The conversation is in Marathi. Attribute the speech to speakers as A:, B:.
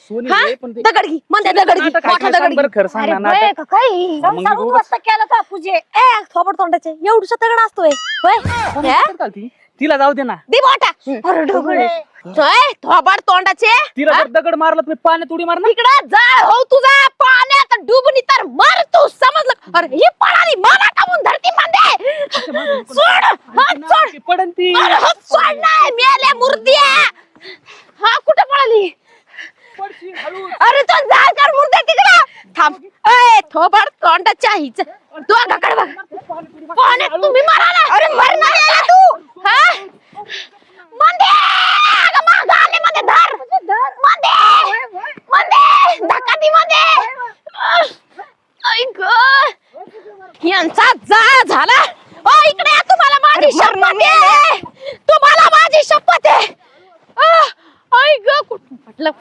A: सोनी
B: हा?
A: रे, पण ते-
B: दगड घे म्हणते दगड घे
A: नाटक
B: मोठा
A: ऐकलं,
B: दगड
A: सांग
B: घे
A: बरं खरं सांग
C: अरे
A: ना
C: बय
A: नाटक.
C: का काही
A: मग
C: सांगून
A: उगाच-
C: वाजता केलं का पूजे
B: ए थोबड तोंडाचे एवढूसा दगड असतोय होय
A: कोणी
B: हे?
A: नाटक घालती? तिला जाऊ दे ना.
B: दे मोठा
C: अरे ढोबळे
B: होय थोबड तोंडाचे
A: तिला जर दगड मारला तुम्ही पाण्यात उडी मार ना.
B: इकडं जाळ हो तुझा पाण्यात डुबणी तर मर तू समजलं अरे ही पळाली मला टाकून धरती मध्ये सोड हात सोड
A: पडन ती.
B: अरे हात सोड नाही मेल्या मूर्त्या हा कुठे पळाली
A: पडशील हळू.
B: अरे तो जाळ कर मूर्त्या तिकडं थांब ए थोबड तोंडाच्या हिच तू ढकड बघ पाण्यात तुम्ही माराला अरे मरणार आहे ना तू हा मंदे अगं मागं आले मध्ये धर मंदे मंदे धक्का दी मध्ये ऐक यांचा जाळ झाला ओ इकडे या तुम्हाला माझी शपथ आहे तुम्हाला माझी शपथ आहे ऐक कुठं पटलं